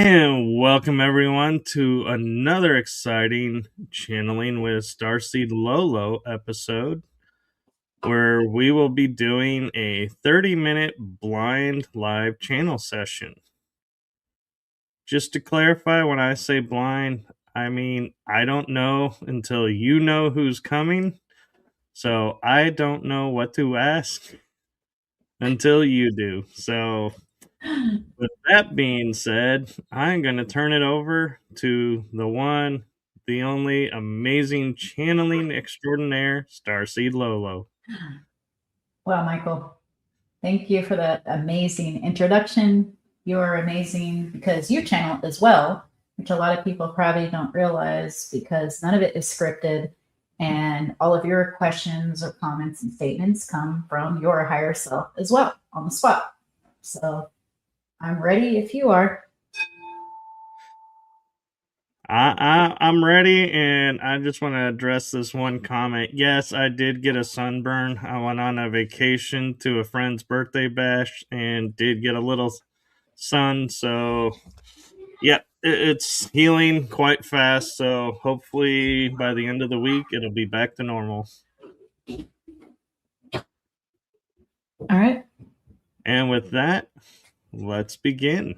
And welcome everyone to another exciting Channeling with Starseed Lolo episode where we will be doing a 30-minute blind live channel session. Just to clarify, when I say blind, I mean I don't know until you know who's coming. So I don't know what to ask until you do. So with that being said, I'm going to turn it over to the one, the only amazing channeling extraordinaire, Starseed Lolo. Well, Michael, thank you for that amazing introduction. You're amazing because you channel as well, which a lot of people probably don't realize because none of it is scripted. And all of your questions or comments and statements come from your higher self as well on the spot. So I'm ready if you are. I'm ready, and I just want to address this one comment. Yes, I did get a sunburn. I went on a vacation to a friend's birthday bash and did get a little sun. So, yeah, it's healing quite fast. So, hopefully, by the end of the week, it'll be back to normal. All right. And with that, let's begin.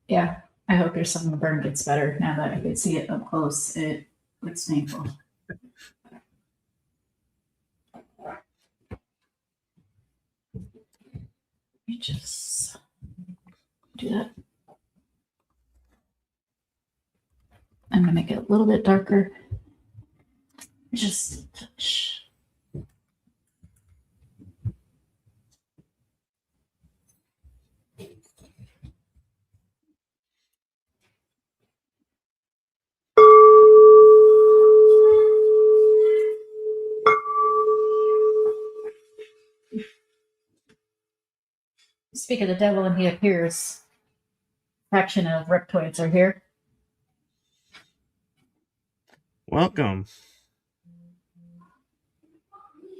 Yeah. I hope your sunburn gets better now that I can see it up close. It looks painful. You just do that. I'm going to make it a little bit darker. Just a touch. Speak of the devil and he appears. Faction of reptoids are here. Welcome.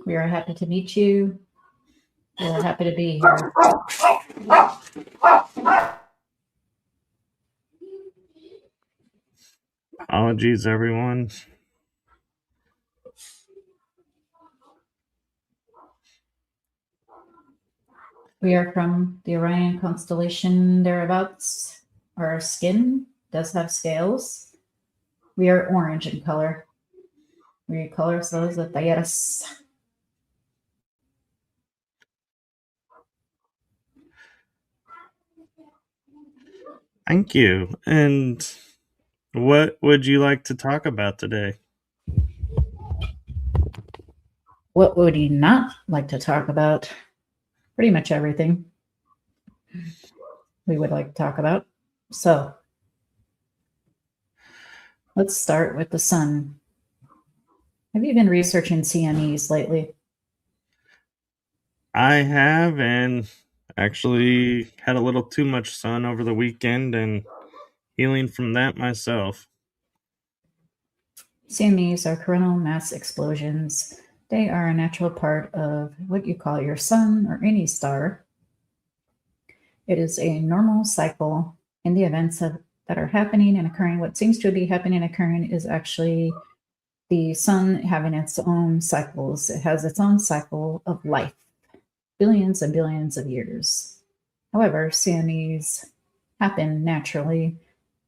We are happy to meet you. We are happy to be here. Apologies, everyone. We are from the Orion constellation thereabouts. Our skin does have scales. We are orange in color. We color those the talleres. Thank you. And what would you like to talk about today? What would you not like to talk about? Pretty much everything we would like to talk about. So let's start with the sun. Have you been researching CMEs lately? I have, and actually had a little too much sun over the weekend and healing from that myself. CMEs are coronal mass explosions. They are a natural part of what you call your sun or any star. It is a normal cycle in the events that are happening and occurring. What seems to be happening and occurring is actually the sun having its own cycles. It has its own cycle of life, billions and billions of years. However, CMEs happen naturally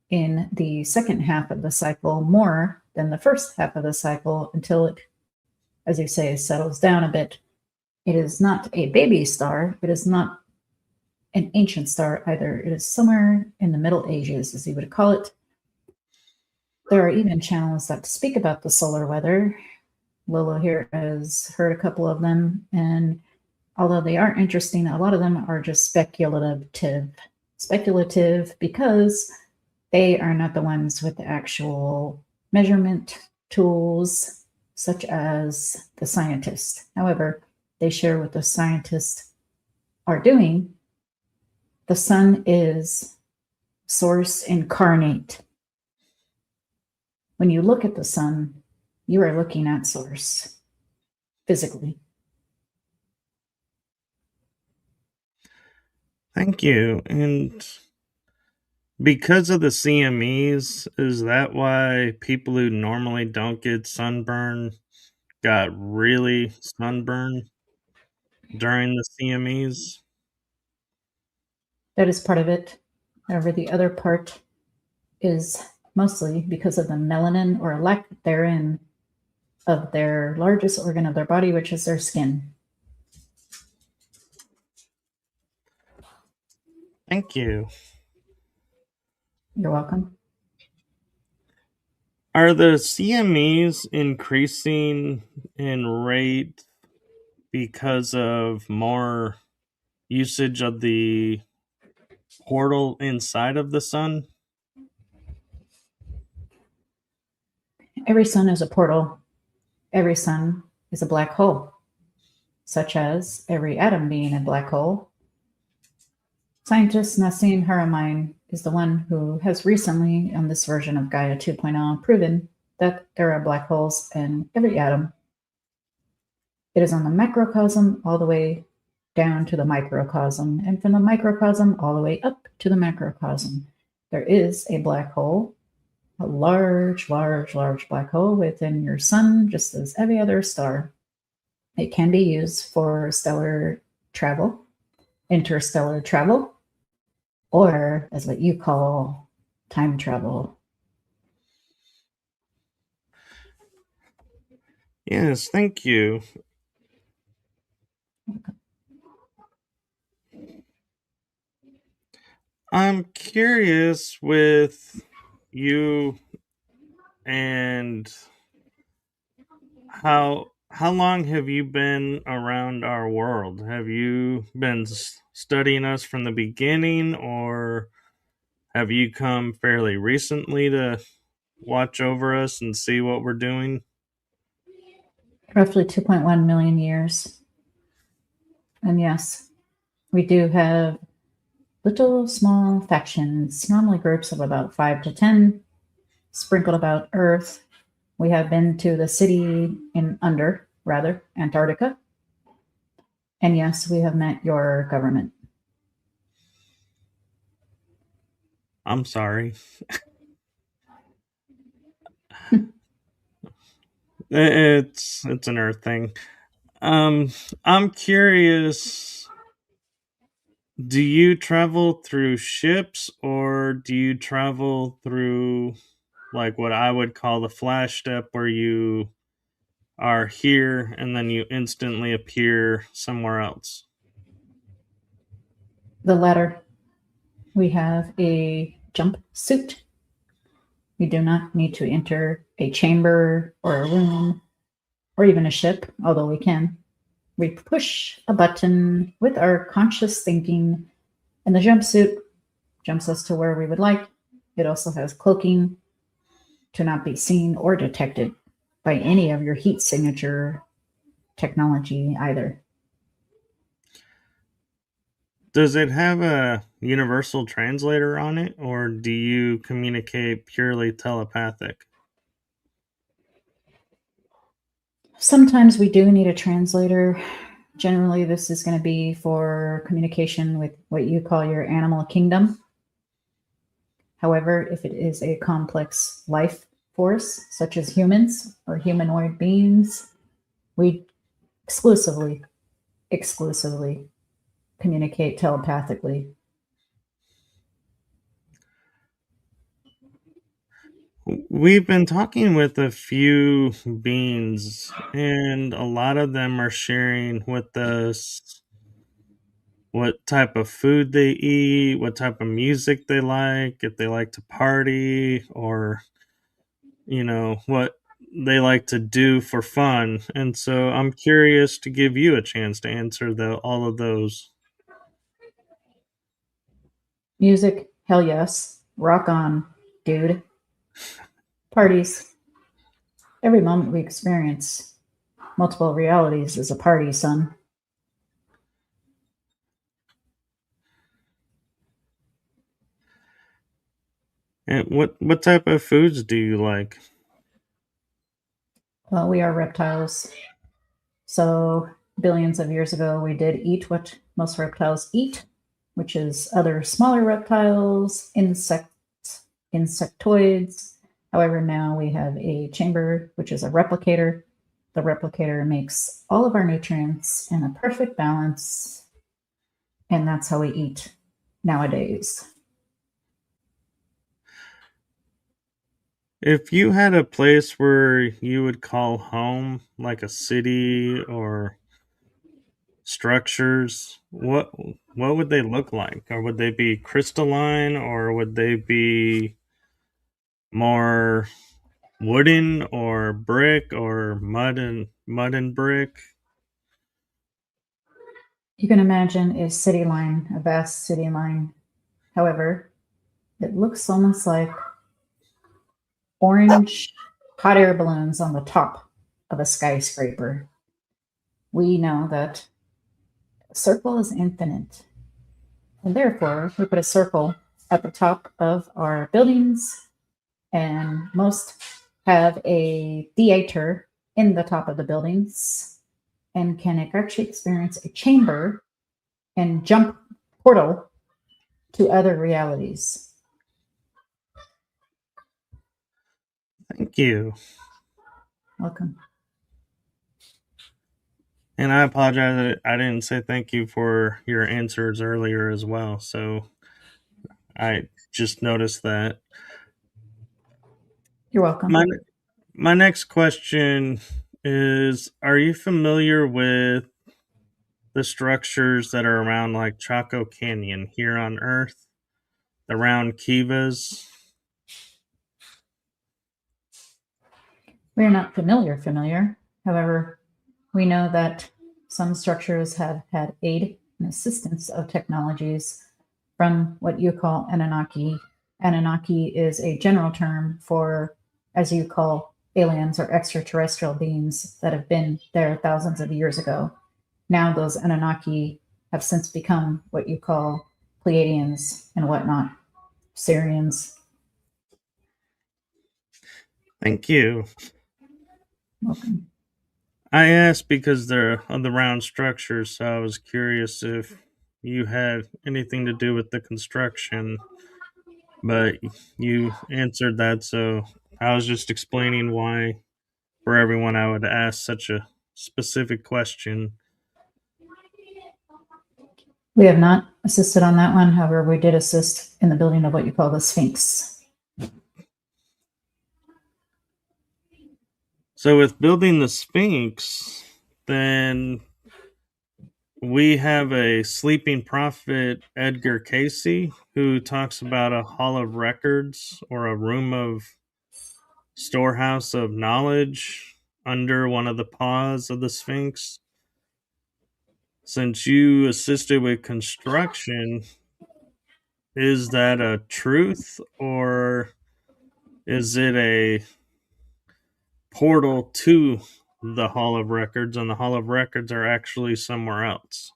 in the second half of the cycle more than the first half of the cycle until it, as you say, settles down a bit. It is not a baby star. It is not an ancient star either. It is somewhere in the Middle Ages, as you would call it. There are even channels that speak about the solar weather. Lolo here has heard a couple of them, and although they are interesting, a lot of them are just speculative. Speculative because they are not the ones with the actual measurement tools, such as the scientists. However, they share what the scientists are doing. The sun is source incarnate. When you look at the sun, you are looking at source physically. Thank you. And Because of the CMEs, is that why people who normally don't get sunburn got really sunburned during the CMEs? That is part of it. However, the other part is mostly because of the melanin or lack therein of their largest organ of their body, which is their skin. Thank you. You're welcome. Are the CMEs increasing in rate because of more usage of the portal inside of the sun? Every sun is a portal. Every sun is a black hole, such as every atom being a black hole. Scientist Nassim Haramein is the one who has recently, on this version of Gaia 2.0, proven that there are black holes in every atom. It is on the macrocosm all the way down to the microcosm, and from the microcosm all the way up to the macrocosm. There is a black hole, a large, large, large black hole within your sun, just as every other star. It can be used for stellar travel, interstellar travel, or as what you call time travel. Yes, thank you. I'm curious with you and how long have you been around our world? Have you been studying us from the beginning, or have you come fairly recently to watch over us and see what we're doing? Roughly 2.1 million years. And yes, we do have little small factions, normally groups of about 5 to 10, sprinkled about Earth. We have been to the city rather, Antarctica. And yes, we have met your government. I'm sorry. It's an Earth thing. Um, I'm curious. Do you travel through ships or do you travel through like what I would call the flash step where you are here and then you instantly appear somewhere else? The latter, we have a jump suit. We do not need to enter a chamber or a room or even a ship, although we can. We push a button with our conscious thinking, and the jumpsuit jumps us to where we would like. It also has cloaking to not be seen or detected by any of your heat signature technology either. Does it have a universal translator on it or do you communicate purely telepathic? Sometimes we do need a translator. Generally, this is going to be for communication with what you call your animal kingdom. However, if it is a complex life force, such as humans or humanoid beings, we exclusively communicate telepathically. We've been talking with a few beings, and a lot of them are sharing with us what type of food they eat, what type of music they like, if they like to party, or, what they like to do for fun. And so I'm curious to give you a chance to answer all of those. Music, hell yes. Rock on, dude. Parties. Every moment we experience multiple realities is a party, son. And what type of foods do you like? Well, we are reptiles. So, billions of years ago, we did eat what most reptiles eat. which is other smaller reptiles, insectoids. However, now we have a chamber, which is a replicator. The replicator makes all of our nutrients in a perfect balance, and that's how we eat nowadays. If you had a place where you would call home, like a city or structures, what would they look like? Or would they be crystalline, or would they be more wooden or brick or mud and brick? You can imagine a city line, a vast city line. However, it looks almost like orange hot air balloons on the top of a skyscraper. We know that a circle is infinite, and therefore we put a circle at the top of our buildings, and most have a theater in the top of the buildings and can actually experience a chamber and jump portal to other realities. Thank you. Welcome. And I apologize that I didn't say thank you for your answers earlier as well. So I just noticed that. You're welcome. My next question is, are you familiar with the structures that are around like Chaco Canyon here on Earth, the round kivas? We are not familiar. However, we know that some structures have had aid and assistance of technologies from what you call Anunnaki. Anunnaki is a general term for, as you call, aliens or extraterrestrial beings that have been there thousands of years ago. Now those Anunnaki have since become what you call Pleiadians and whatnot, Syrians. Thank you. Welcome. I asked because they're of the round structures, so I was curious if you had anything to do with the construction, but you answered that, so I was just explaining why for everyone I would ask such a specific question. We have not assisted on that one. However, we did assist in the building of what you call the Sphinx. So with building the Sphinx, then we have a sleeping prophet, Edgar Casey, who talks about a hall of records or a room of storehouse of knowledge under one of the paws of the Sphinx. Since you assisted with construction, is that a truth, or is it a portal to the Hall of Records, and the Hall of Records are actually somewhere else?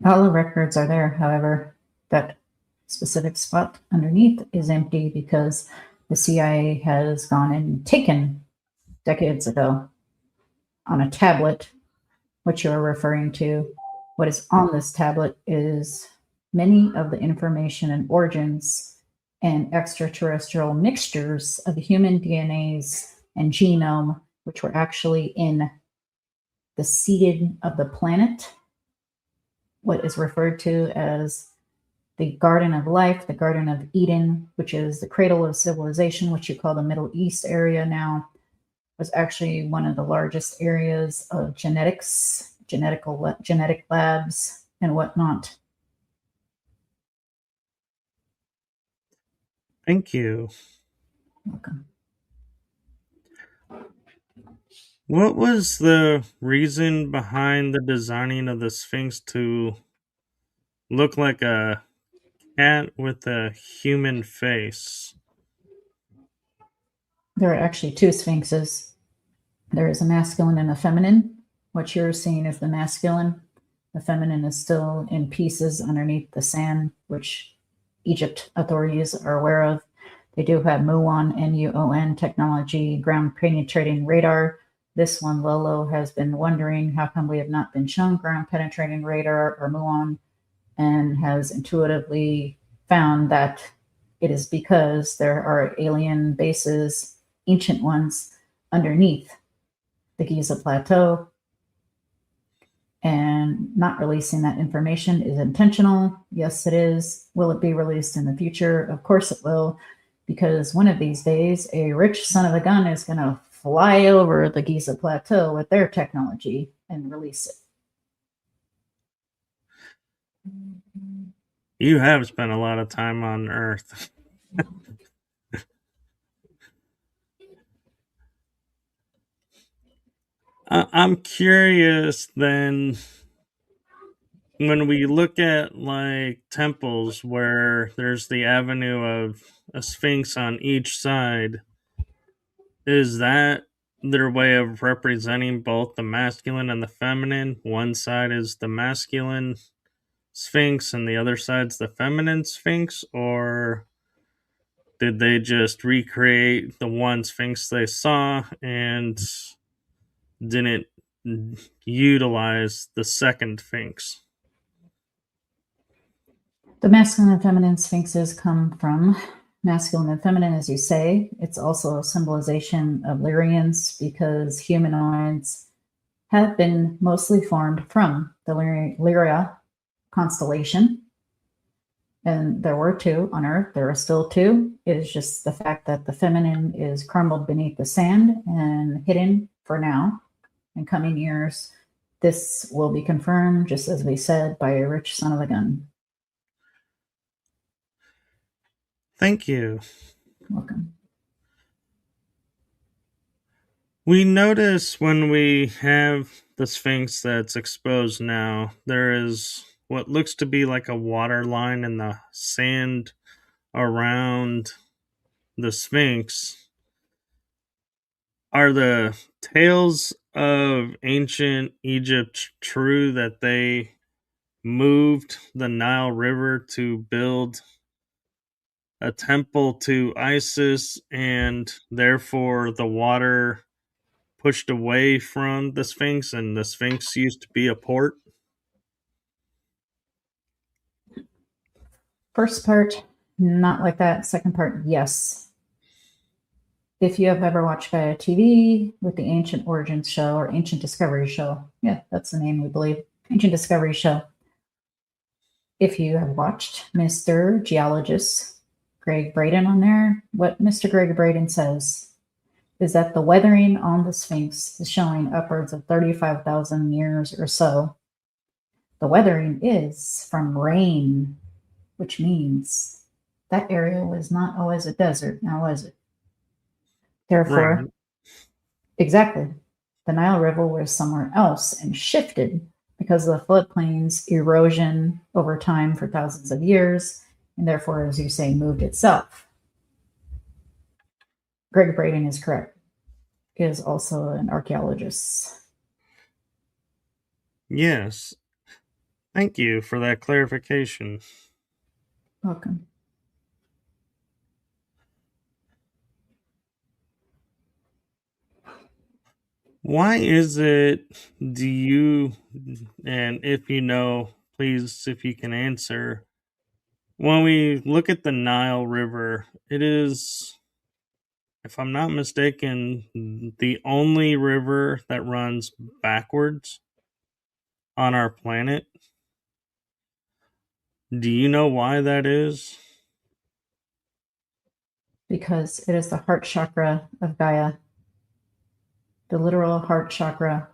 All the records are there. However, that specific spot underneath is empty because the CIA has gone and taken decades ago on a tablet, which you're referring to. What is on this tablet is many of the information and origins and extraterrestrial mixtures of human DNAs and genome, which were actually in the seeding of the planet, what is referred to as the Garden of Life, the Garden of Eden, which is the cradle of civilization, which you call the Middle East area now, was actually one of the largest areas of genetics, genetic labs, and whatnot. Thank you. Welcome. What was the reason behind the designing of the Sphinx to look like a cat with a human face? There are actually two sphinxes. There is a masculine and a feminine. What you're seeing is the masculine. The feminine is still in pieces underneath the sand, which Egypt authorities are aware of. They do have muon, MUON technology, ground penetrating radar. This one, Lolo, has been wondering how come we have not been shown ground penetrating radar or muon. and has intuitively found that it is because there are alien bases, ancient ones, underneath the Giza Plateau, and not releasing that information is intentional. Yes, it is. Will it be released in the future? Of course it will, because one of these days, a rich son of a gun is going to fly over the Giza Plateau with their technology and release it. You have spent a lot of time on Earth. I'm curious then, when we look at like temples where there's the avenue of a sphinx on each side, is that their way of representing both the masculine and the feminine? One side is the masculine sphinx and the other side's the feminine sphinx, or did they just recreate the one sphinx they saw and didn't utilize the second sphinx? The masculine and feminine sphinxes come from masculine and feminine, as you say. It's also a symbolization of Lyrians because humanoids have been mostly formed from the Lyria constellation. And there were two on Earth. There are still two. It is just the fact that the feminine is crumbled beneath the sand and hidden for now. In coming years, this will be confirmed, just as we said, by a rich son of a gun. Thank you. Welcome. We notice when we have the sphinx that's exposed now, there is what looks to be like a water line in the sand around the sphinx. Are the tales of ancient Egypt true that they moved the Nile River to build a temple to Isis, and therefore the water pushed away from the Sphinx, and the Sphinx used to be a port? First part, not like that. Second part, yes. If you have ever watched Gaia TV with the Ancient Origins show or Ancient Discovery show, yeah, that's the name we believe, Ancient Discovery show. If you have watched Mr. Geologist Greg Braden on there, what Mr. Greg Braden says is that the weathering on the Sphinx is showing upwards of 35,000 years or so. The weathering is from rain, which means that area was not always a desert, now was it? Right. Therefore, exactly, the Nile River was somewhere else and shifted because of the floodplain's erosion over time for thousands of years, and therefore, as you say, moved itself. Greg Braden is correct. He is also an archaeologist. Yes. Thank you for that clarification. Welcome. Why is it, do you, and if you know, please, if you can answer, when we look at the Nile River, it is, if I'm not mistaken, the only river that runs backwards on our planet. Do you know why that is? Because it is the heart chakra of Gaia, the literal heart chakra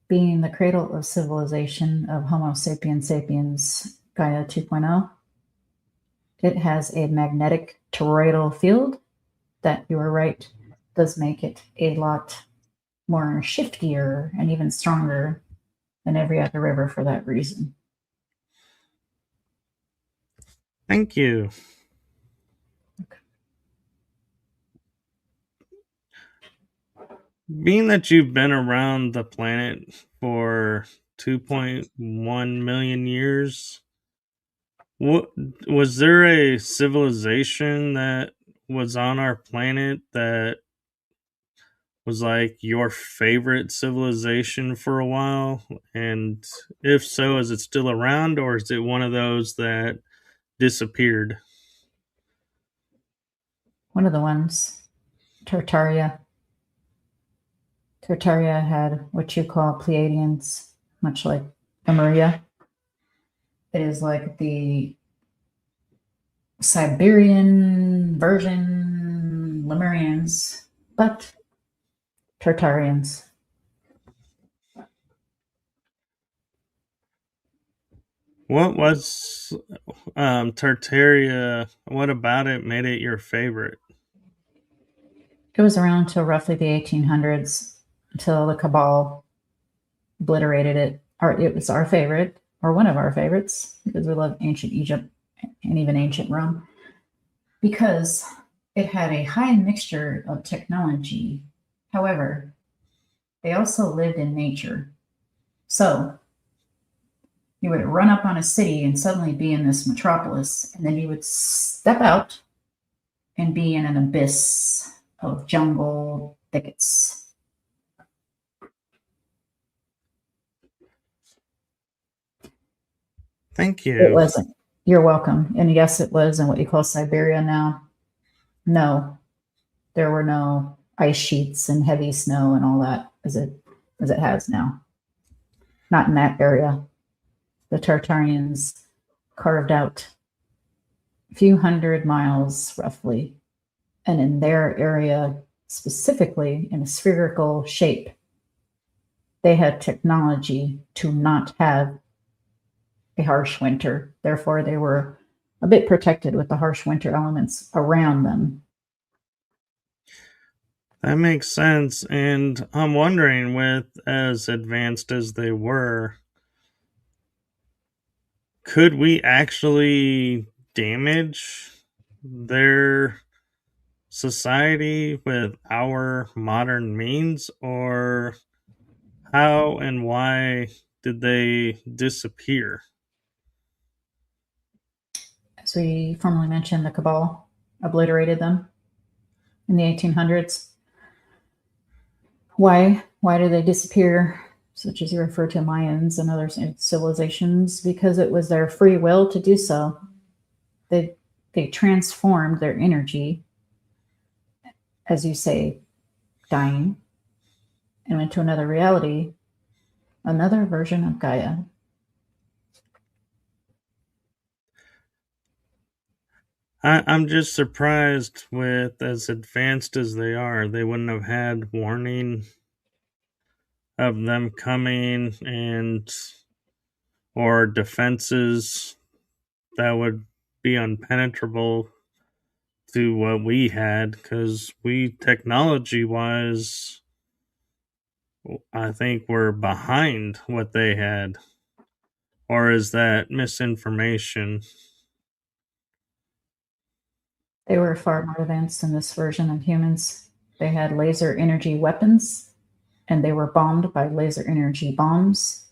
being the cradle of civilization of Homo sapiens sapiens Gaia 2.0. It has a magnetic toroidal field that, you are right, does make it a lot more shiftier and even stronger than every other river for that reason. Thank you. Being that you've been around the planet for 2.1 million years, what was there a civilization that was on our planet that was like your favorite civilization for a while? And if so, is it still around or is it one of those that disappeared? One of the ones, Tartaria. Tartaria had what you call Pleiadians, much like Lemuria. It is like the Siberian version Lemurians, but Tartarians. What was Tartaria? What about it made it your favorite? It was around till roughly the 1800s until the Cabal obliterated it. It was our favorite, or one of our favorites, because we love ancient Egypt and even ancient Rome, because it had a high mixture of technology. However, they also lived in nature. So you would run up on a city and suddenly be in this metropolis, and then you would step out and be in an abyss of jungle thickets. Thank It you. wasn't. You're welcome. And yes, it was in what you call Siberia now. No, there were no ice sheets and heavy snow and all that as it has now. Not in that area. The Tartarians carved out a few hundred miles roughly, and in their area specifically in a spherical shape, they had technology to not have a harsh winter. Therefore, they were a bit protected with the harsh winter elements around them. That makes sense. And I'm wondering, with as advanced as they were, could we actually damage their society with our modern means? Or how and why did they disappear? As we formerly mentioned, the Cabal obliterated them in the 1800s. Why? Why did they disappear? Such as you refer to Mayans and other civilizations, because it was their free will to do so. They they transformed their energy, as you say, dying, and went to another reality, another version of Gaia. I'm just surprised with as advanced as they wouldn't have had warning of them coming and or defenses that would be impenetrable to what we had because we technology wise I think we're behind what they had, or is that misinformation? They were far more advanced in this version of humans. They had laser energy weapons, and they were bombed by laser energy bombs.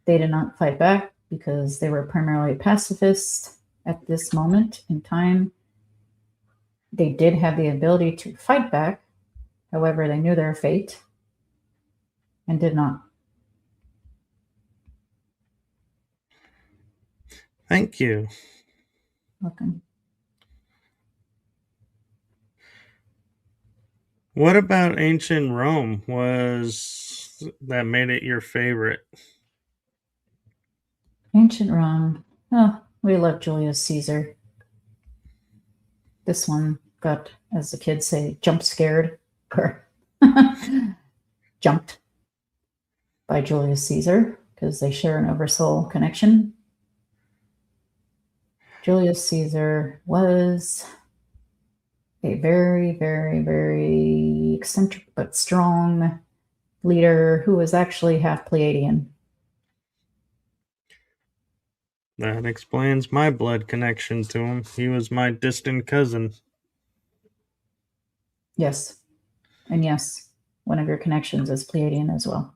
They did not fight back because they were primarily pacifist at this moment in time. They did have the ability to fight back. However, they knew their fate and did not. Thank you. Welcome. What about ancient Rome was that made it your favorite? Ancient Rome. Oh, we love Julius Caesar. This one got, as the kids say, jump scared or jumped by Julius Caesar because they share an oversoul connection. Julius Caesar was a very, very, very eccentric but strong leader who was actually half Pleiadian. That explains my blood connection to him. He was my distant cousin. Yes. And yes, one of your connections is Pleiadian as well.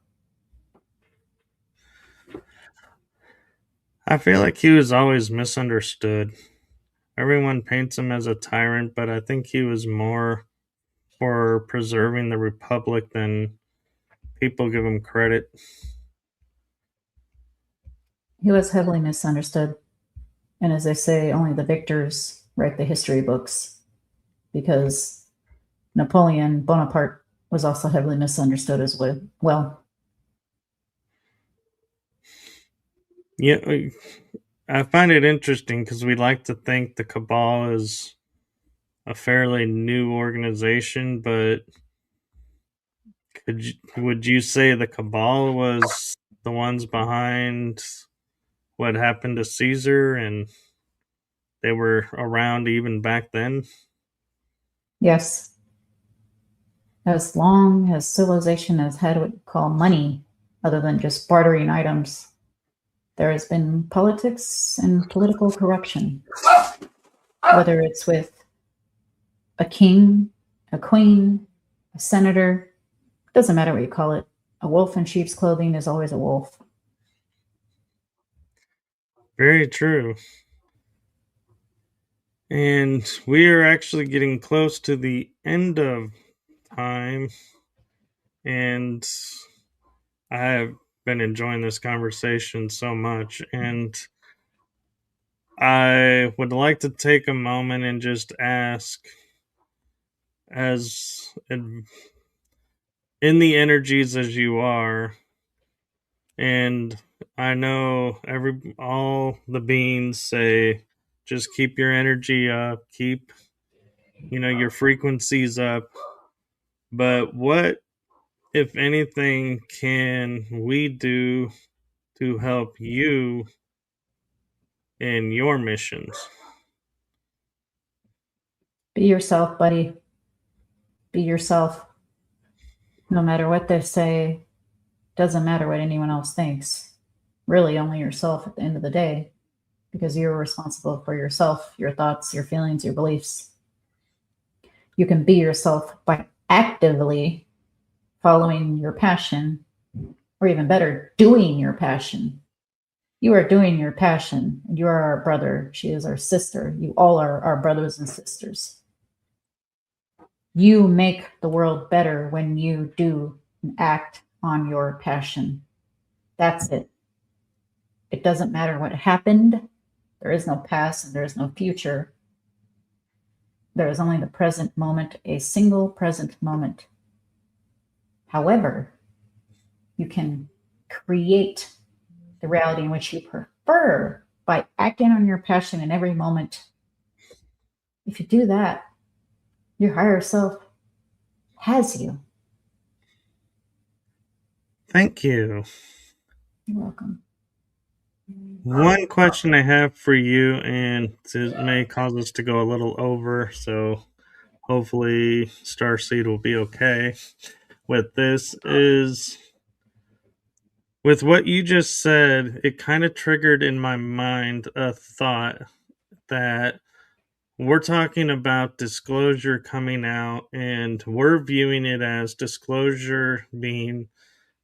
I feel like he was always misunderstood. Everyone paints him as a tyrant, but I think he was more for preserving the Republic than people give him credit. He was heavily misunderstood. And as they say, only the victors write the history books, because Napoleon Bonaparte was also heavily misunderstood as well. Yeah, I find it interesting because we like to think the Cabal is a fairly new organization, but would you say the Cabal was the ones behind what happened to Caesar, and they were around even back then? Yes, as long as civilization has had what you call money, other than just bartering items, there has been politics and political corruption, whether it's with a king, a queen, a senator, doesn't matter what you call it. A wolf in sheep's clothing is always a wolf. Very true. And we are actually getting close to the end of time, and I have been enjoying this conversation so much, and I would like to take a moment and just ask, as in the energies as you are, and I know all the beings say just keep your energy up, keep your frequencies up, but what, if anything, can we do to help you in your missions? Be yourself, buddy. Be yourself. No matter what they say, doesn't matter what anyone else thinks. Really, only yourself at the end of the day, because you're responsible for yourself, your thoughts, your feelings, your beliefs. You can be yourself by actively following your passion, or even better, doing your passion. You are doing your passion. You are our brother. She is our sister. You all are our brothers and sisters. You make the world better when you do and act on your passion. That's it. It doesn't matter what happened. There is no past and there is no future. There is only the present moment, a single present moment. However, you can create the reality in which you prefer by acting on your passion in every moment. If you do that, your higher self has you. Thank you. You're welcome. One question I have for you, and it may cause us to go a little over, so hopefully Starseed will be okay with this, is with what you just said, it kind of triggered in my mind a thought that we're talking about disclosure coming out, and we're viewing it as disclosure being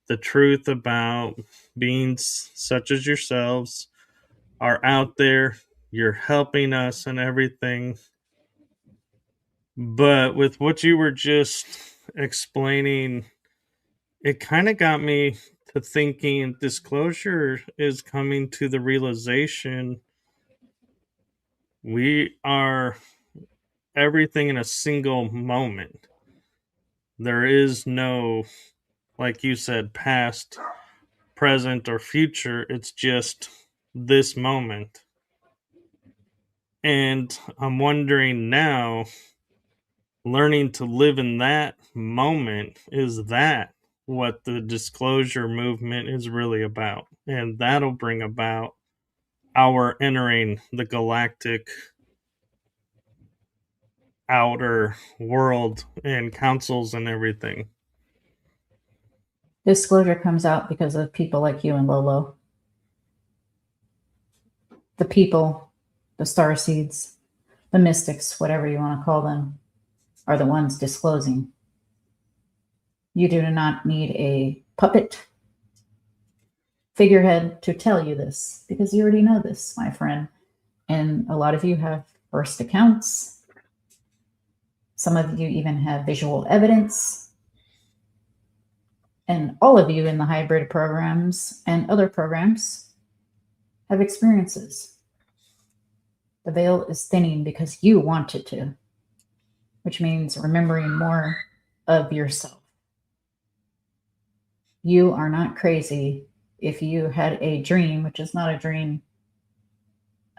the truth about beings such as yourselves are out there, you're helping us and everything. But with what you were just explaining, it kind of got me to thinking disclosure is coming to the realization we are everything in a single moment. There is no, like you said, past, present, or future. It's just this moment. And I'm wondering now, learning to live in that moment, is that what the disclosure movement is really about? And that'll bring about our entering the galactic outer world and councils and everything. Disclosure comes out because of people like you and Lolo. The people, the starseeds, the mystics, whatever you want to call them, are the ones disclosing. You do not need a puppet figurehead to tell you this, because you already know this, my friend. And a lot of you have first accounts, Some of you even have visual evidence. And all of you in the hybrid programs and other programs have experiences. The veil is thinning because you want it to, which means remembering more of yourself. You are not crazy if you had a dream, which is not a dream,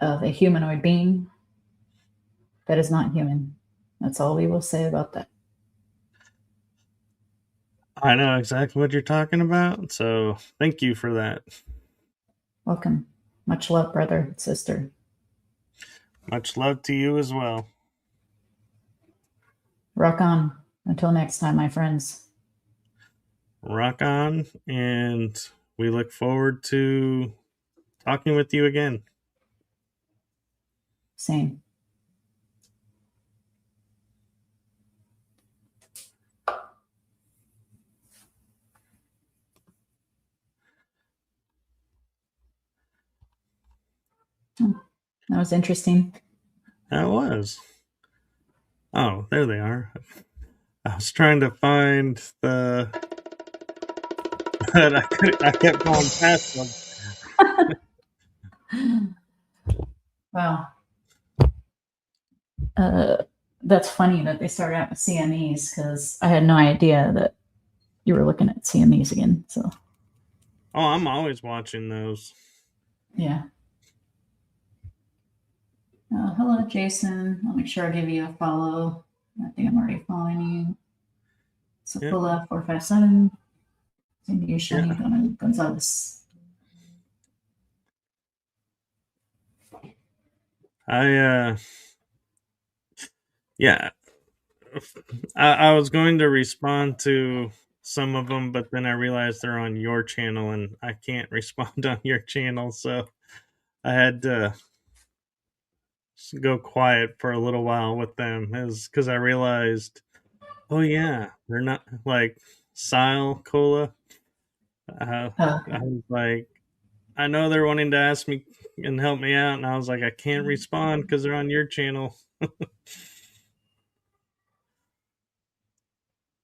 of a humanoid being that is not human. That's all we will say about that. I know exactly what you're talking about, so thank you for that. Welcome. Much love, brother, sister. Much love to you as well. Rock on. Until next time, my friends. Rock on, and we look forward to talking with you again. Same. That was interesting. That was. Oh, there they are. I was trying to find the. But I kept going past them. Wow. That's funny that they started out with CMEs because I had no idea that you were looking at CMEs again. So, Oh, I'm always watching those. yeah. Hello, Jason. I'll make sure I give you a follow. I think I'm already following you. Yeah, Sapula 457. Cindy yeah. Shani Gonzalez. I yeah. I was going to respond to some of them, but then I realized they're on your channel, and I can't respond on your channel, so I had to go quiet for a little while with them, is because I realized, oh yeah, they're not like Sile Cola. I was like, I know they're wanting to ask me and help me out, and I was like, I can't respond because they're on your channel.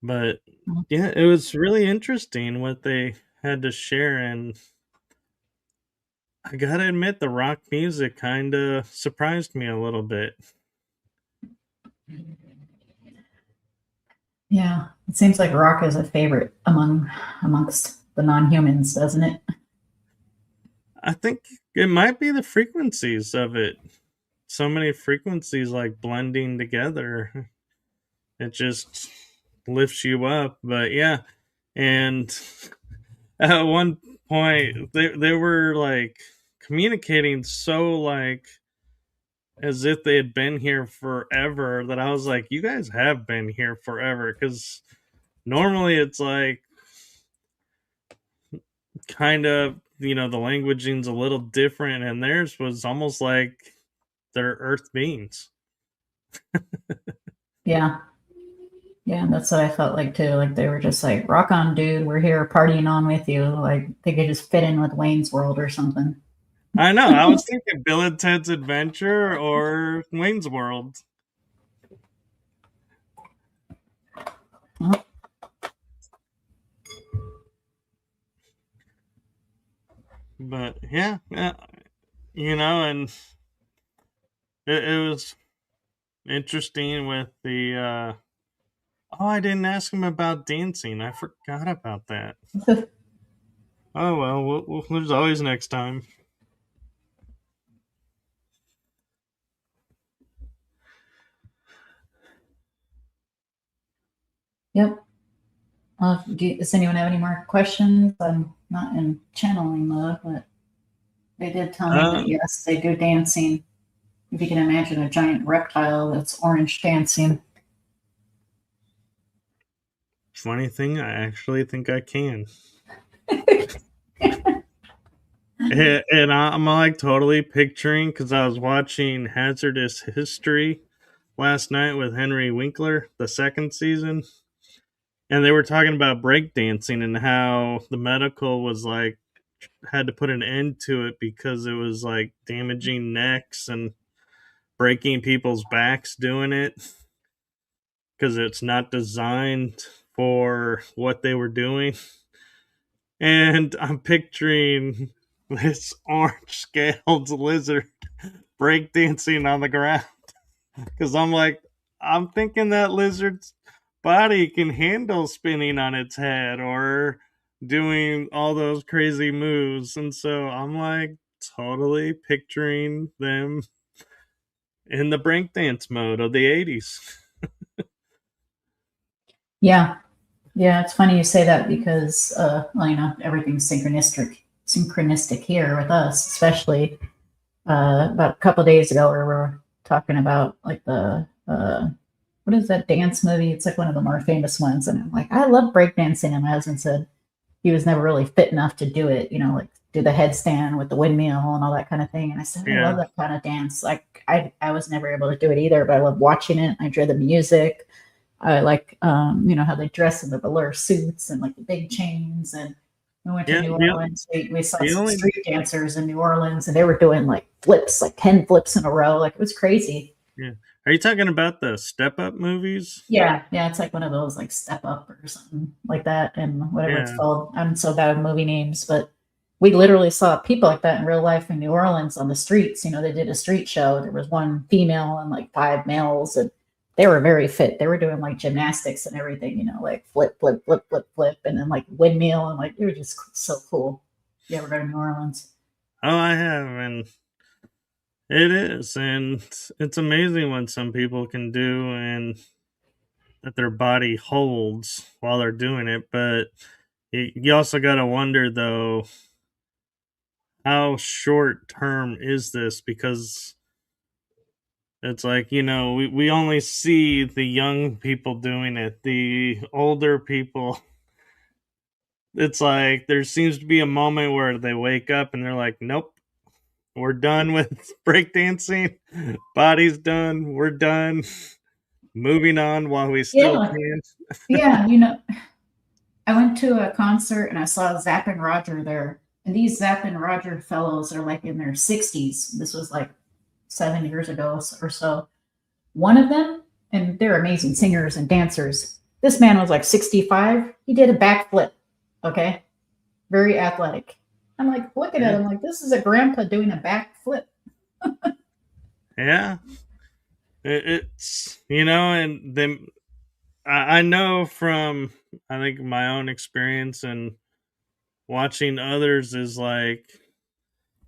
But yeah, it was really interesting what they had to share, and I gotta admit, the rock music kind of surprised me a little bit. Yeah, it seems like rock is a favorite amongst the non-humans, doesn't it? I think it might be the frequencies of it. So many frequencies like blending together. It just lifts you up. But yeah, and at one point they were like communicating so like as if they had been here forever, that I was like, you guys have been here forever, because normally it's like kind of, the languaging's a little different, and theirs was almost like they're earth beings. Yeah, yeah, that's what I felt like too. Like they were just like, "Rock on, dude. We're here partying on with you." Like they could just fit in with Wayne's World or something. I know, I was thinking Bill and Ted's Adventure or Wayne's World. Well, But yeah, yeah, and it was interesting with the oh, I didn't ask him about dancing. I forgot about that. Oh well, there's always next time. yep. Does anyone have any more questions? I'm not in channeling mode, but they did tell me that Um, yes, they do dancing. If you can imagine a giant reptile that's orange dancing. Funny thing, I actually think I can. And I'm like totally picturing, because I was watching Hazardous History last night with Henry Winkler, the second season, and they were talking about breakdancing and how the medical was like had to put an end to it because it was like damaging necks and breaking people's backs doing it, because it's not designed for what they were doing. And I'm picturing this orange scaled lizard breakdancing on the ground because I'm thinking that lizard's body can handle spinning on its head or doing all those crazy moves. And so I'm like totally picturing them in the breakdance mode of the 80s. Yeah, yeah. It's funny you say that because, well, everything's synchronistic here with us, especially about a couple days ago, where we were talking about like the what is that dance movie? It's like one of the more famous ones, and I'm like, I love breakdancing, and my husband said he was never really fit enough to do it, like do the headstand with the windmill and all that kind of thing. And I said, I love Yeah. that kind of dance. Like I was never able to do it either, but I love watching it. I enjoy the music. I like, how they dress in the velour suits and like the big chains. And we went to Yeah. New Orleans. We saw The some only, street dancers in New Orleans, and they were doing like flips, like 10 flips in a row. Like it was crazy. yeah. Are you talking about the Step Up movies? Yeah, yeah, it's like one of those like Step Up or something like that, and whatever it's Yeah. called. I'm so bad with movie names, but we literally saw people like that in real life in New Orleans on the streets. They did a street show. There was one female and like five males, and they were very fit. They were doing like gymnastics and everything, like flip, flip, flip, flip, flip, and then like windmill, and like they were just so cool. You ever go to New Orleans? Oh, I have, and it is, and it's amazing what some people can do and that their body holds while they're doing it. But you also got to wonder, though, how short term is this? Because it's like, we only see the young people doing it, the older people. It's like there seems to be a moment where they wake up and they're like, nope, we're done with breakdancing. Body's done. We're done. Moving on while we still Yeah, can. yeah. I went to a concert and I saw Zapp and Roger there. And these Zapp and Roger fellows are like in their 60s. This was like 7 years ago or so. One of them, and they're amazing singers and dancers. This man was like 65. He did a backflip. Okay. Very athletic. I'm like looking at Yeah. him like, this is a grandpa doing a backflip. Yeah. And then I know from, I think, my own experience and watching others is like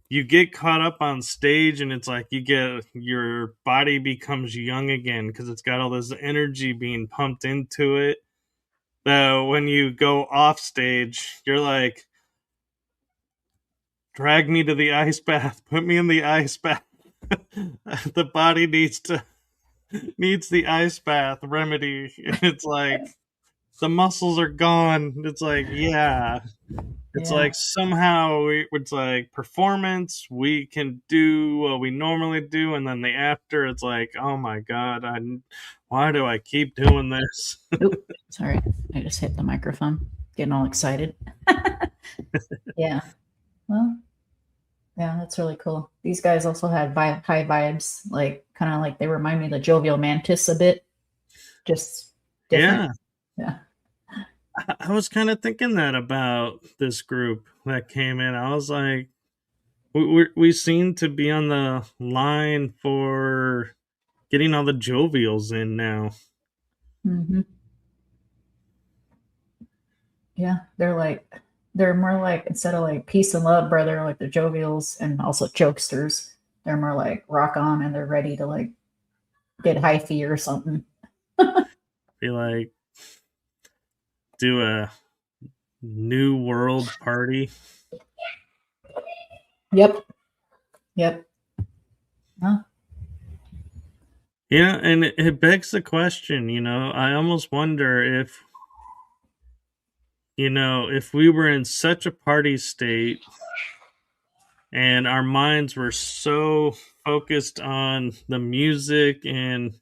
you get caught up on stage and it's like your body becomes young again because it's got all this energy being pumped into it. So when you go off stage, you're like, drag me to the ice bath, put me in the ice bath. The body needs the ice bath remedy. It's like the muscles are gone. It's like, yeah. It's Yeah. like somehow it's like performance. We can do what we normally do, and then the after, it's like, oh my god, why do I keep doing this? Oop, sorry. I just hit the microphone. Getting all excited. Yeah. Well, yeah, that's really cool. These guys also had high vibes, like kind of like they remind me of the Jovial Mantis a bit, just different. Yeah, Yeah. I was kind of thinking that about this group that came in. I was like, we seem to be on the line for getting all the jovials in now. Hmm. Yeah, they're more like instead of like peace and love, brother, like the Jovials and also jokesters. They're more like rock on, and they're ready to like get hyphy or something. Be like, do a new world party. Yep. Yep. Huh? Yeah, and it begs the question, I almost wonder if we were in such a party state and our minds were so focused on the music and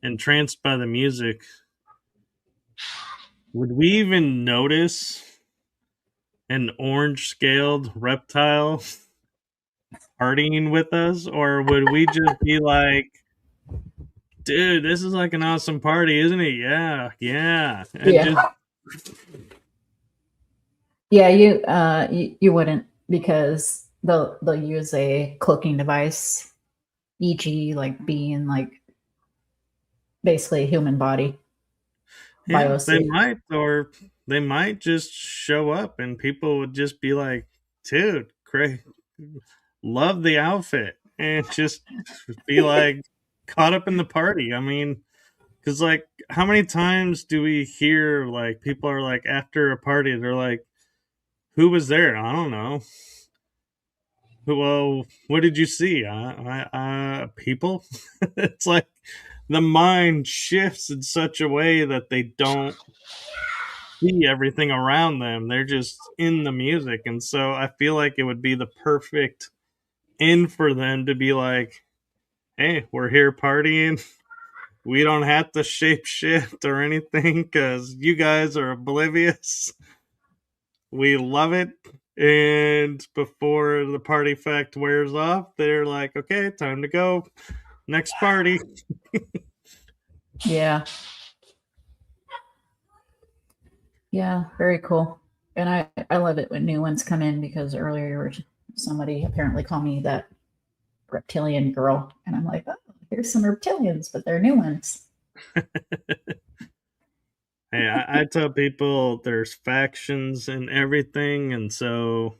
entranced by the music, would we even notice an orange scaled reptile partying with us? Or would we just be like, dude, this is like an awesome party, isn't it? Yeah, yeah. And Yeah. just, Yeah, you wouldn't because they'll use a cloaking device, e.g., like being like basically a human body yeah, they biosuit. might, or they might just show up and people would just be like, dude, great, love the outfit, and just be like caught up in the party. I mean, because like, how many times do we hear like people are like after a party, they're like, who was there? I don't know. Well, what did you see? People. It's like the mind shifts in such a way that they don't see everything around them. They're just in the music. And so I feel like it would be the perfect end for them to be like, hey, we're here partying. We don't have to shape shift or anything because you guys are oblivious. We love it. And before the party effect wears off, they're like, okay, time to go. Next party. Yeah, yeah, very cool. And I love it when new ones come in because earlier somebody apparently called me that reptilian girl, and I'm like, oh, here's some reptilians, but they're new ones. Hey, I tell people there's factions and everything, and so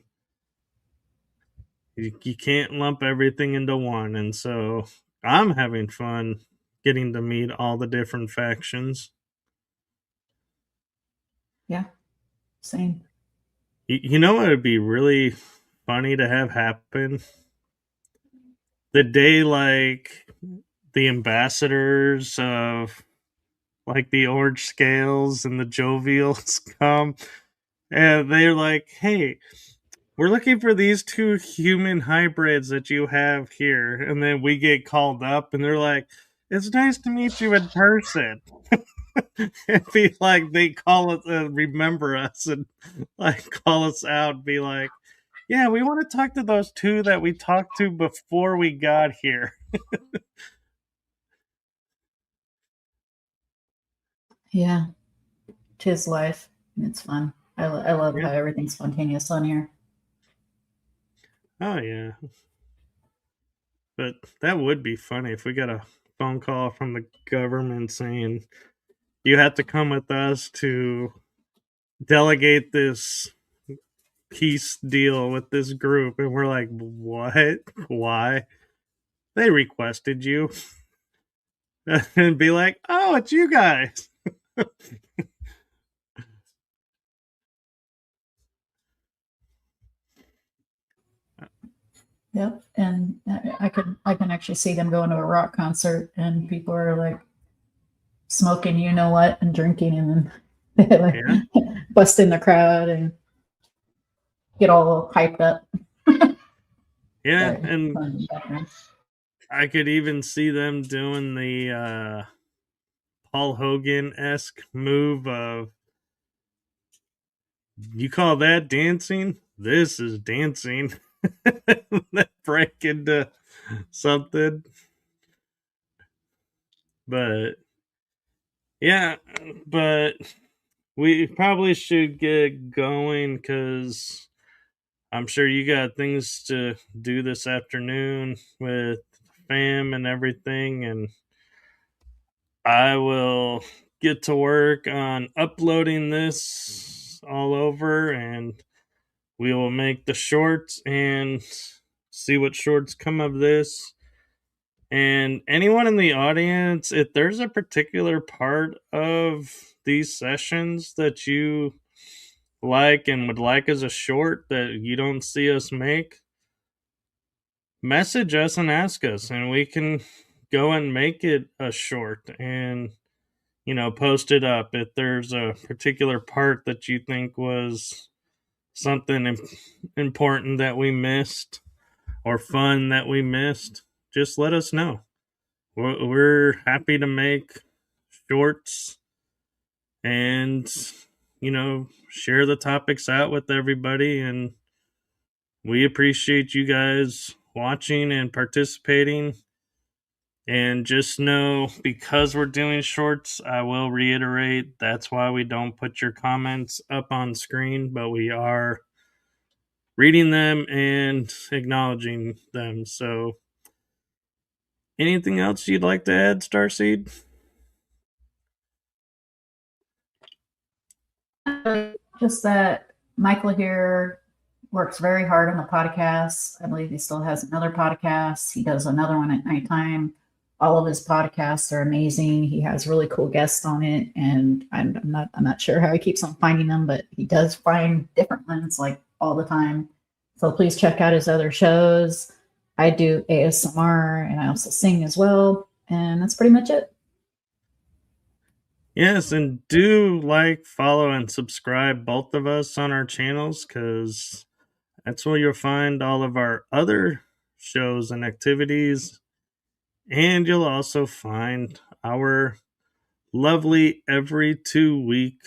you can't lump everything into one. And so I'm having fun getting to meet all the different factions. Yeah, same. You know what would be really funny to have happen? The day like the ambassadors of like the orange scales and the jovials come and they're like, hey, we're looking for these two human hybrids that you have here. And then we get called up and they're like, it's nice to meet you in person. And be like, they call us and remember us and like call us out and be like, yeah, we want to talk to those two that we talked to before we got here. Yeah, tis life. It's fun. I love Yeah. how everything's spontaneous on here. Oh, yeah. But that would be funny if we got a phone call from the government saying, you have to come with us to delegate this peace deal with this group. And we're like, what? Why? They requested you. And be like, oh, it's you guys. Yep, and I can actually see them going to a rock concert and people are like smoking, you know what, and drinking, and then like Yeah. bust in the crowd and get all hyped up. Yeah. Sorry, And fun in the background. I could even see them doing the Paul Hogan esque move of, you call that dancing? This is dancing. Break into something. But yeah, but we probably should get going because I'm sure you got things to do this afternoon with fam and everything. And I will get to work on uploading this all over and we will make the shorts and see what shorts come of this. And anyone in the audience, if there's a particular part of these sessions that you like and would like as a short that you don't see us make, message us and ask us, and we can go and make it a short and, post it up. If there's a particular part that you think was something important that we missed or fun that we missed, just let us know. We're happy to make shorts and, share the topics out with everybody. And we appreciate you guys watching and participating. And just know, because we're doing shorts, I will reiterate that's why we don't put your comments up on screen, but we are reading them and acknowledging them. So, anything else you'd like to add, Starseed? Just that Michael here works very hard on the podcast. I believe he still has another podcast. He does another one at nighttime. All of his podcasts are amazing. He has really cool guests on it, and I'm not sure how he keeps on finding them, but he does find different ones like all the time. So please check out his other shows. I do ASMR and I also sing as well, and that's pretty much it. Yes, and do like, follow, and subscribe both of us on our channels, because that's where you'll find all of our other shows and activities. And you'll also find our lovely every 2 week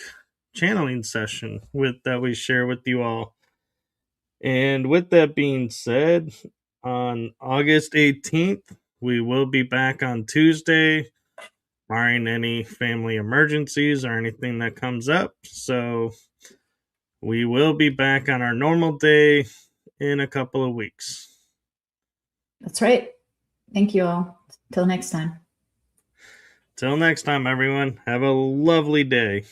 channeling session with that we share with you all. And with that being said, on August 18th, we will be back on Tuesday, barring any family emergencies or anything that comes up. So we will be back on our normal day in a couple of weeks. That's right. Thank you all. Till next time. Till next time, everyone, have a lovely day.